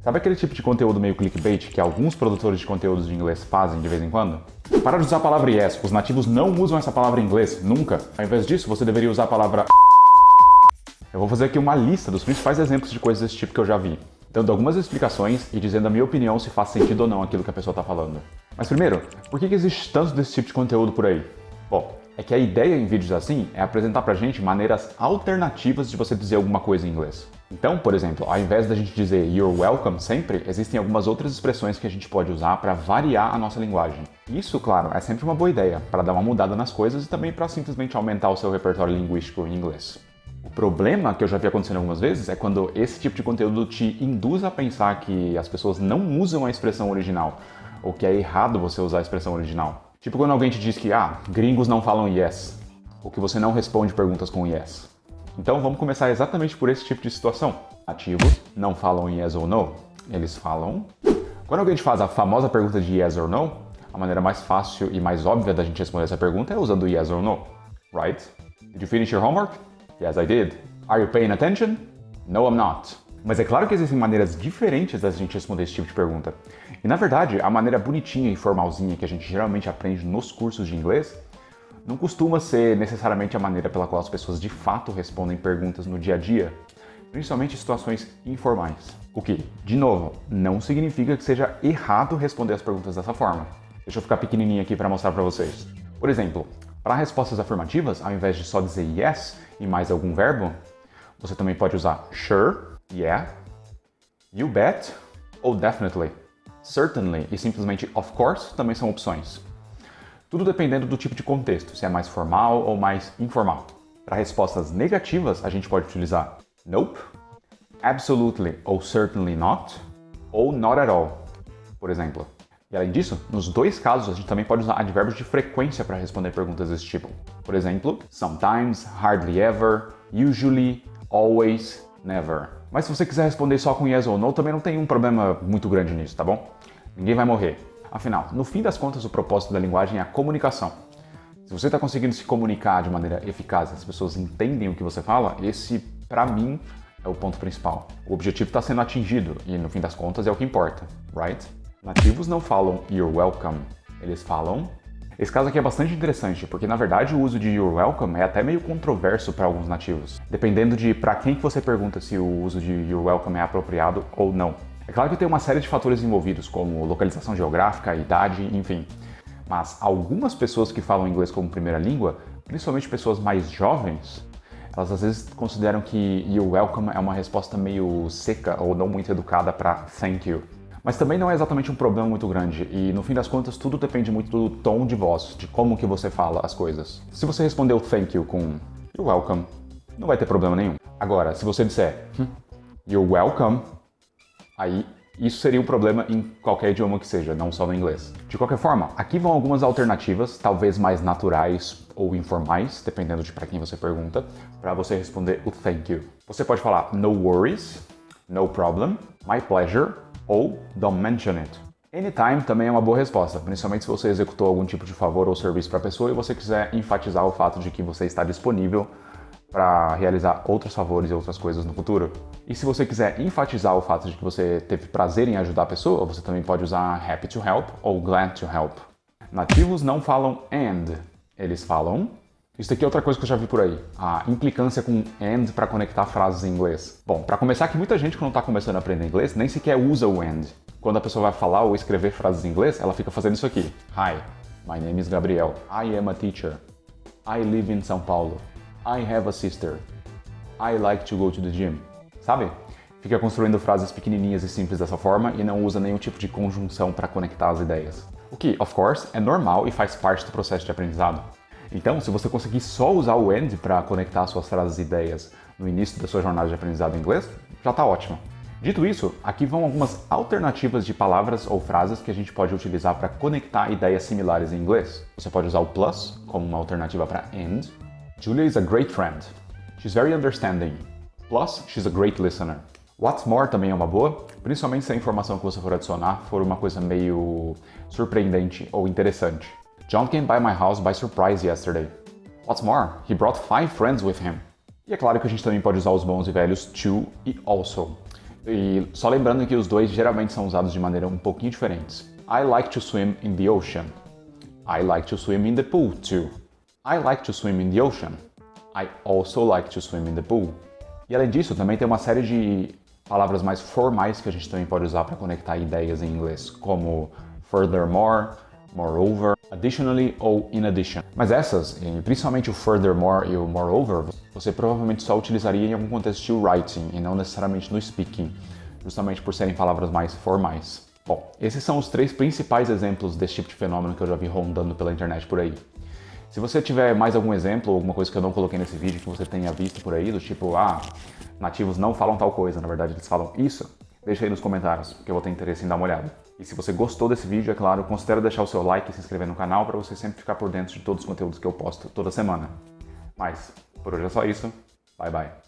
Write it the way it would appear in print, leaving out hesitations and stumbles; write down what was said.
Sabe aquele tipo de conteúdo meio clickbait que alguns produtores de conteúdos de inglês fazem de vez em quando? Para de usar a palavra yes, os nativos não usam essa palavra em inglês, nunca. Ao invés disso, você deveria usar a palavra. Eu vou fazer aqui uma lista dos principais exemplos de coisas desse tipo que eu já vi, dando algumas explicações e dizendo a minha opinião se faz sentido ou não aquilo que a pessoa está falando. Mas primeiro, por que existe tanto desse tipo de conteúdo por aí? Bom, é que a ideia em vídeos assim é apresentar pra gente maneiras alternativas de você dizer alguma coisa em inglês. Então, por exemplo, ao invés da gente dizer you're welcome sempre, existem algumas outras expressões que a gente pode usar para variar a nossa linguagem. Isso, claro, é sempre uma boa ideia, para dar uma mudada nas coisas e também para simplesmente aumentar o seu repertório linguístico em inglês. O problema que eu já vi acontecendo algumas vezes é quando esse tipo de conteúdo te induz a pensar que as pessoas não usam a expressão original, ou que é errado você usar a expressão original. Tipo quando alguém te diz que, gringos não falam yes, ou que você não responde perguntas com yes. Então vamos começar exatamente por esse tipo de situação. Nativos não falam yes ou no, eles falam... Quando alguém te faz a famosa pergunta de yes or no, a maneira mais fácil e mais óbvia da gente responder essa pergunta é usando yes or no, right? Did you finish your homework? Yes, I did. Are you paying attention? No, I'm not. Mas é claro que existem maneiras diferentes da gente responder esse tipo de pergunta. E na verdade, a maneira bonitinha e formalzinha que a gente geralmente aprende nos cursos de inglês não costuma ser necessariamente a maneira pela qual as pessoas de fato respondem perguntas no dia a dia, principalmente em situações informais. O que, de novo, não significa que seja errado responder as perguntas dessa forma. Deixa eu ficar pequenininho aqui para mostrar para vocês. Por exemplo, para respostas afirmativas, ao invés de só dizer yes e mais algum verbo, você também pode usar sure, yeah, you bet ou definitely. Certainly e simplesmente of course também são opções. Tudo dependendo do tipo de contexto, se é mais formal ou mais informal. Para respostas negativas, a gente pode utilizar nope, absolutely ou certainly not, ou not at all, por exemplo. E além disso, nos dois casos, a gente também pode usar advérbios de frequência para responder perguntas desse tipo. Por exemplo, sometimes, hardly ever, usually, always, never. Mas se você quiser responder só com yes ou no, também não tem um problema muito grande nisso, tá bom? Ninguém vai morrer. Afinal, no fim das contas, o propósito da linguagem é a comunicação. Se você está conseguindo se comunicar de maneira eficaz, as pessoas entendem o que você fala, esse, para mim, é o ponto principal. O objetivo está sendo atingido e, no fim das contas, é o que importa, right? Nativos não falam you're welcome, eles falam... Esse caso aqui é bastante interessante, porque na verdade o uso de you're welcome é até meio controverso para alguns nativos, dependendo de para quem que você pergunta se o uso de you're welcome é apropriado ou não. É claro que tem uma série de fatores envolvidos, como localização geográfica, idade, enfim. Mas algumas pessoas que falam inglês como primeira língua, principalmente pessoas mais jovens, elas às vezes consideram que you're welcome é uma resposta meio seca ou não muito educada para thank you. Mas também não é exatamente um problema muito grande e, no fim das contas, tudo depende muito do tom de voz, de como que você fala as coisas. Se você responder o thank you com you're welcome, não vai ter problema nenhum. Agora, se você disser you're welcome, aí isso seria um problema em qualquer idioma que seja, não só no inglês. De qualquer forma, aqui vão algumas alternativas, talvez mais naturais ou informais, dependendo de para quem você pergunta, para você responder o thank you. Você pode falar no worries, no problem, my pleasure, ou don't mention it. Anytime também é uma boa resposta, principalmente se você executou algum tipo de favor ou serviço para a pessoa e você quiser enfatizar o fato de que você está disponível para realizar outros favores e outras coisas no futuro. E se você quiser enfatizar o fato de que você teve prazer em ajudar a pessoa, você também pode usar happy to help ou glad to help. Nativos não falam and, eles falam... Isso aqui é outra coisa que eu já vi por aí, a implicância com and para conectar frases em inglês. Bom, para começar que muita gente quando está começando a aprender inglês nem sequer usa o and. Quando a pessoa vai falar ou escrever frases em inglês, ela fica fazendo isso aqui. Hi, my name is Gabriel. I am a teacher. I live in São Paulo. I have a sister. I like to go to the gym. Sabe? Fica construindo frases pequenininhas e simples dessa forma e não usa nenhum tipo de conjunção para conectar as ideias. O que, of course, é normal e faz parte do processo de aprendizado. Então, se você conseguir só usar o and para conectar suas frases e ideias no início da sua jornada de aprendizado em inglês, já está ótimo. Dito isso, aqui vão algumas alternativas de palavras ou frases que a gente pode utilizar para conectar ideias similares em inglês. Você pode usar o plus como uma alternativa para and. Julia is a great friend. She's very understanding. Plus, she's a great listener. What's more também é uma boa, principalmente se a informação que você for adicionar for uma coisa meio surpreendente ou interessante. John came by my house by surprise yesterday. What's more, he brought 5 friends with him. E é claro que a gente também pode usar os bons e velhos to e also. E só lembrando que os dois geralmente são usados de maneira um pouquinho diferentes. I like to swim in the ocean. I like to swim in the pool too. I like to swim in the ocean. I also like to swim in the pool. E além disso, também tem uma série de palavras mais formais que a gente também pode usar para conectar ideias em inglês, como furthermore, moreover, additionally ou in addition. Mas essas, principalmente o furthermore e o moreover, você provavelmente só utilizaria em algum contexto de writing e não necessariamente no speaking, justamente por serem palavras mais formais. Bom, esses são os 3 principais exemplos desse tipo de fenômeno que eu já vi rondando pela internet por aí. Se você tiver mais algum exemplo ou alguma coisa que eu não coloquei nesse vídeo que você tenha visto por aí, do tipo, nativos não falam tal coisa, na verdade eles falam isso, deixa aí nos comentários, que eu vou ter interesse em dar uma olhada. E se você gostou desse vídeo, é claro, considere deixar o seu like e se inscrever no canal para você sempre ficar por dentro de todos os conteúdos que eu posto toda semana. Mas, por hoje é só isso. Bye, bye.